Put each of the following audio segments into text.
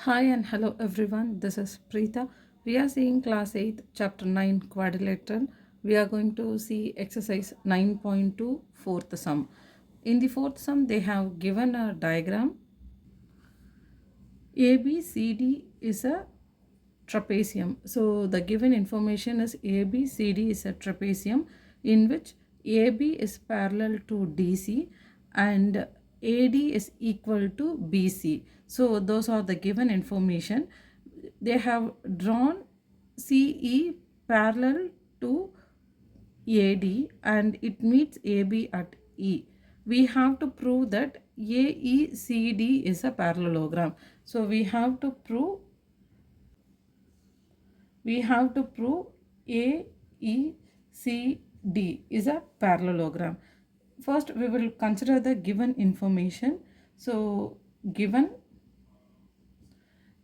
Hi and hello everyone. This is Preeta. We are seeing class 8 chapter 9 quadrilateral. We are going to see exercise 9.2 fourth sum. In the fourth sum they have given a diagram. ABCD is a trapezium. So the given information is ABCD is a trapezium in which AB is parallel to DC and AD is equal to BC. So those are the given information. They have drawn CE parallel to AD and it meets AB at E. We have to prove that AECD is a parallelogram. So we have to prove A, E, C, D is a parallelogram. First, we will consider the given information. So, given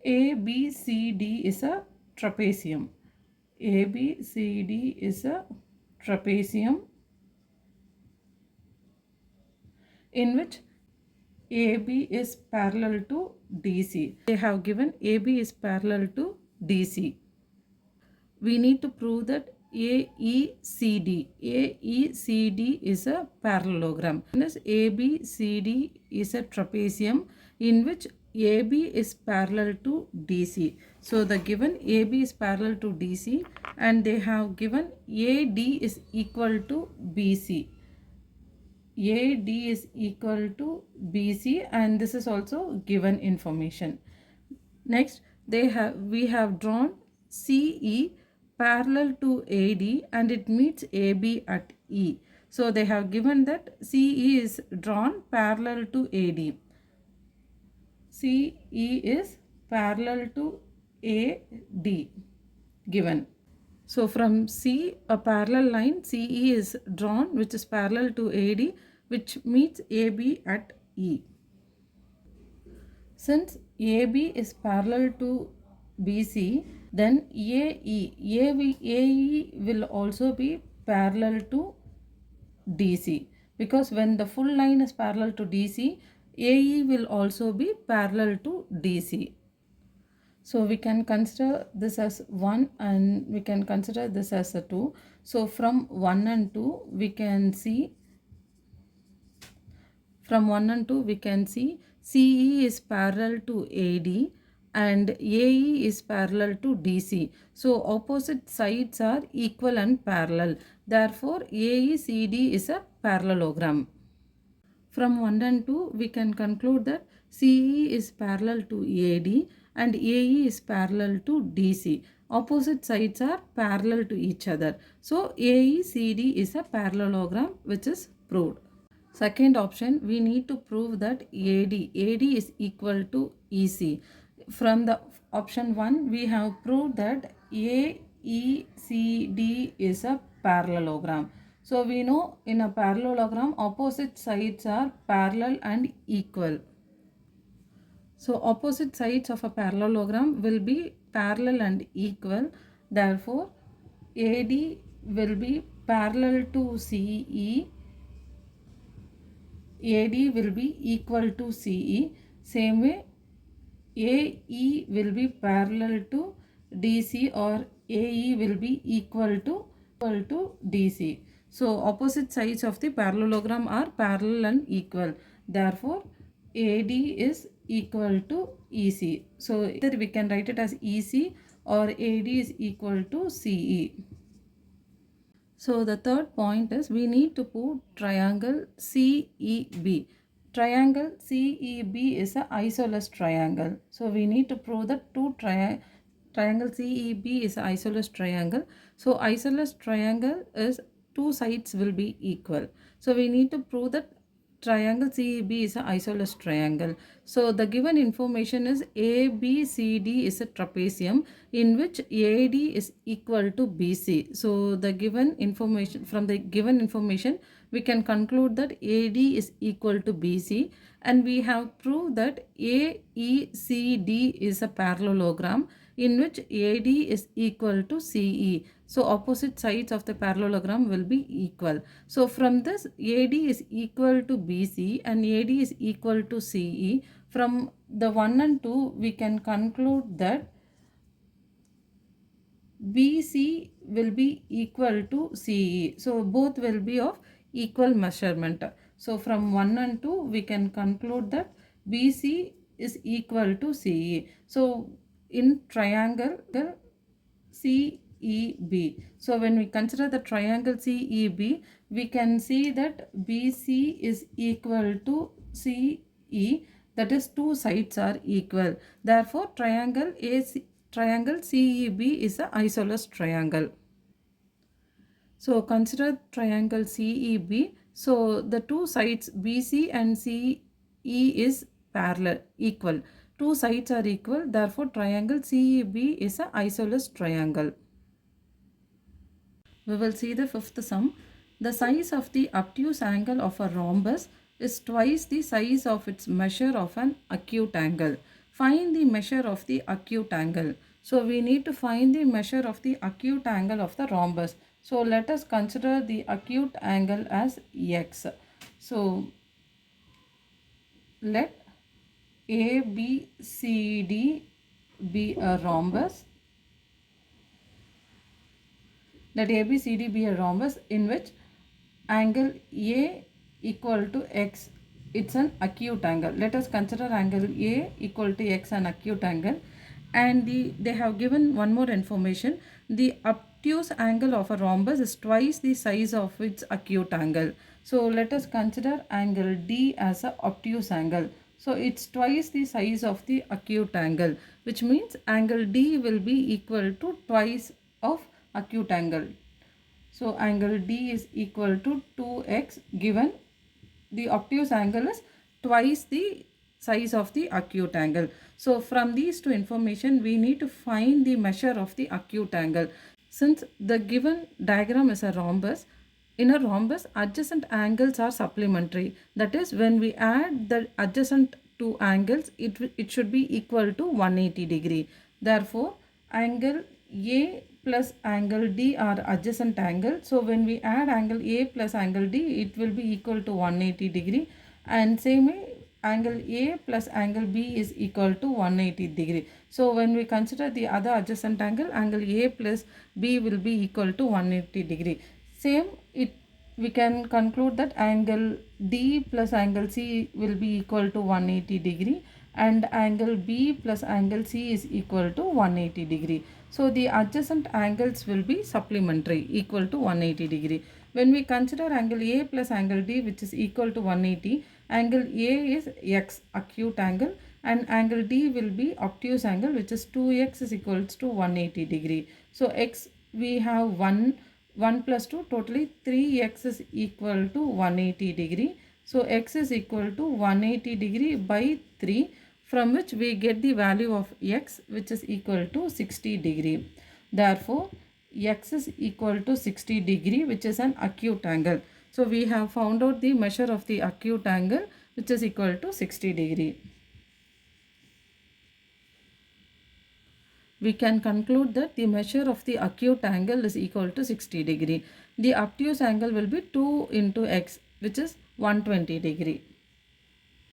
A, B, C, D is a trapezium. A, B, C, D is a trapezium in which AB is parallel to DC. They have given AB is parallel to DC. We need to prove that AECD is a parallelogram. ABCD is a trapezium in which AB is parallel to DC. So the given AB is parallel to DC and they have given AD is equal to BC. AD is equal to BC and this is also given information. Next, we have drawn CE parallel to AD and it meets AB at E. So they have given that CE is drawn parallel to AD. CE is parallel to AD given. So from C, a parallel line CE is drawn which is parallel to AD which meets AB at E. Since AB is parallel to BC, then AE will also be parallel to DC, because when the full line is parallel to DC, AE will also be parallel to DC. So we can consider this as 1 and we can consider this as a 2. So from 1 and 2 we can see CE is parallel to AD and AE is parallel to DC. So opposite sides are equal and parallel. Therefore AECD is a parallelogram. From 1 and 2 we can conclude that CE is parallel to AD and AE is parallel to DC. Opposite sides are parallel to each other. So AECD is a parallelogram which is proved. Second option, we need to prove that AD is equal to EC. From the option 1, we have proved that AECD is a parallelogram. So we know in a parallelogram, opposite sides are parallel and equal. So opposite sides of a parallelogram will be parallel and equal. Therefore, AD will be parallel to CE. AD will be equal to CE. Same way, AE will be parallel to DC or AE will be equal to DC. So opposite sides of the parallelogram are parallel and equal. Therefore, AD is equal to EC. So either we can write it as EC or AD is equal to CE. So the third point is we need to put triangle CEB. Triangle CEB is an isosceles triangle. So we need to prove that triangle CEB is an isosceles triangle. So isosceles triangle is two sides will be equal. So we need to prove that triangle CEB is an isosceles triangle. So the given information is ABCD is a trapezium in which AD is equal to BC. So the given information, from the given information we can conclude that AD is equal to BC and we have proved that AECD is a parallelogram in which AD is equal to CE. So opposite sides of the parallelogram will be equal. So from this, AD is equal to BC and AD is equal to CE. From the 1 and 2, we can conclude that BC will be equal to CE. So both will be of equal measurement. So from 1 and 2, we can conclude that BC is equal to CE. So in triangle CEB. So when we consider the triangle CEB, we can see that BC is equal to CE, that is two sides are equal. Therefore triangle CEB is an isosceles triangle. So consider triangle CEB. So the two sides BC and CE is parallel, equal. Two sides are equal. Therefore triangle CEB is an isosceles triangle. We will see the fifth sum. The size of the obtuse angle of a rhombus is twice the size of its measure of an acute angle. Find the measure of the acute angle. So we need to find the measure of the acute angle of the rhombus. So let us consider the acute angle as x. So let ABCD be a rhombus. Let ABCD be a rhombus in which angle A equal to x, it's an acute angle. Let us consider angle A equal to x, an acute angle, and they have given one more information. The obtuse angle of a rhombus is twice the size of its acute angle. So let us consider angle D as a obtuse angle. So it's twice the size of the acute angle, which means angle D will be equal to twice of acute angle. So angle D is equal to 2x, given the obtuse angle is twice the size of the acute angle. So from these two information, we need to find the measure of the acute angle. Since the given diagram is a rhombus, in a rhombus adjacent angles are supplementary. That is, when we add the adjacent two angles, it should be equal to 180 degree. Therefore angle A plus angle D are adjacent angle. So when we add angle A plus angle D, it will be equal to 180 degree, and same way angle A plus angle B is equal to 180 degree. So when we consider the other adjacent angle, angle A plus B will be equal to 180 degree. Same, we can conclude that angle D plus angle C will be equal to 180 degree, and angle B plus angle C is equal to 180 degree. So the adjacent angles will be supplementary, equal to 180 degree. When we consider angle A plus angle D, which is equal to 180, angle A is x, acute angle, and angle D will be obtuse angle, which is 2x is equals to 180 degree. So x, we have 1 plus 2, totally 3x is equal to 180 degree. So x is equal to 180 degree by 3, from which we get the value of x, which is equal to 60 degree. Therefore x is equal to 60 degree, which is an acute angle. So we have found out the measure of the acute angle, which is equal to 60 degree. We can conclude that the measure of the acute angle is equal to 60 degree. The obtuse angle will be 2 into x, which is 120 degree.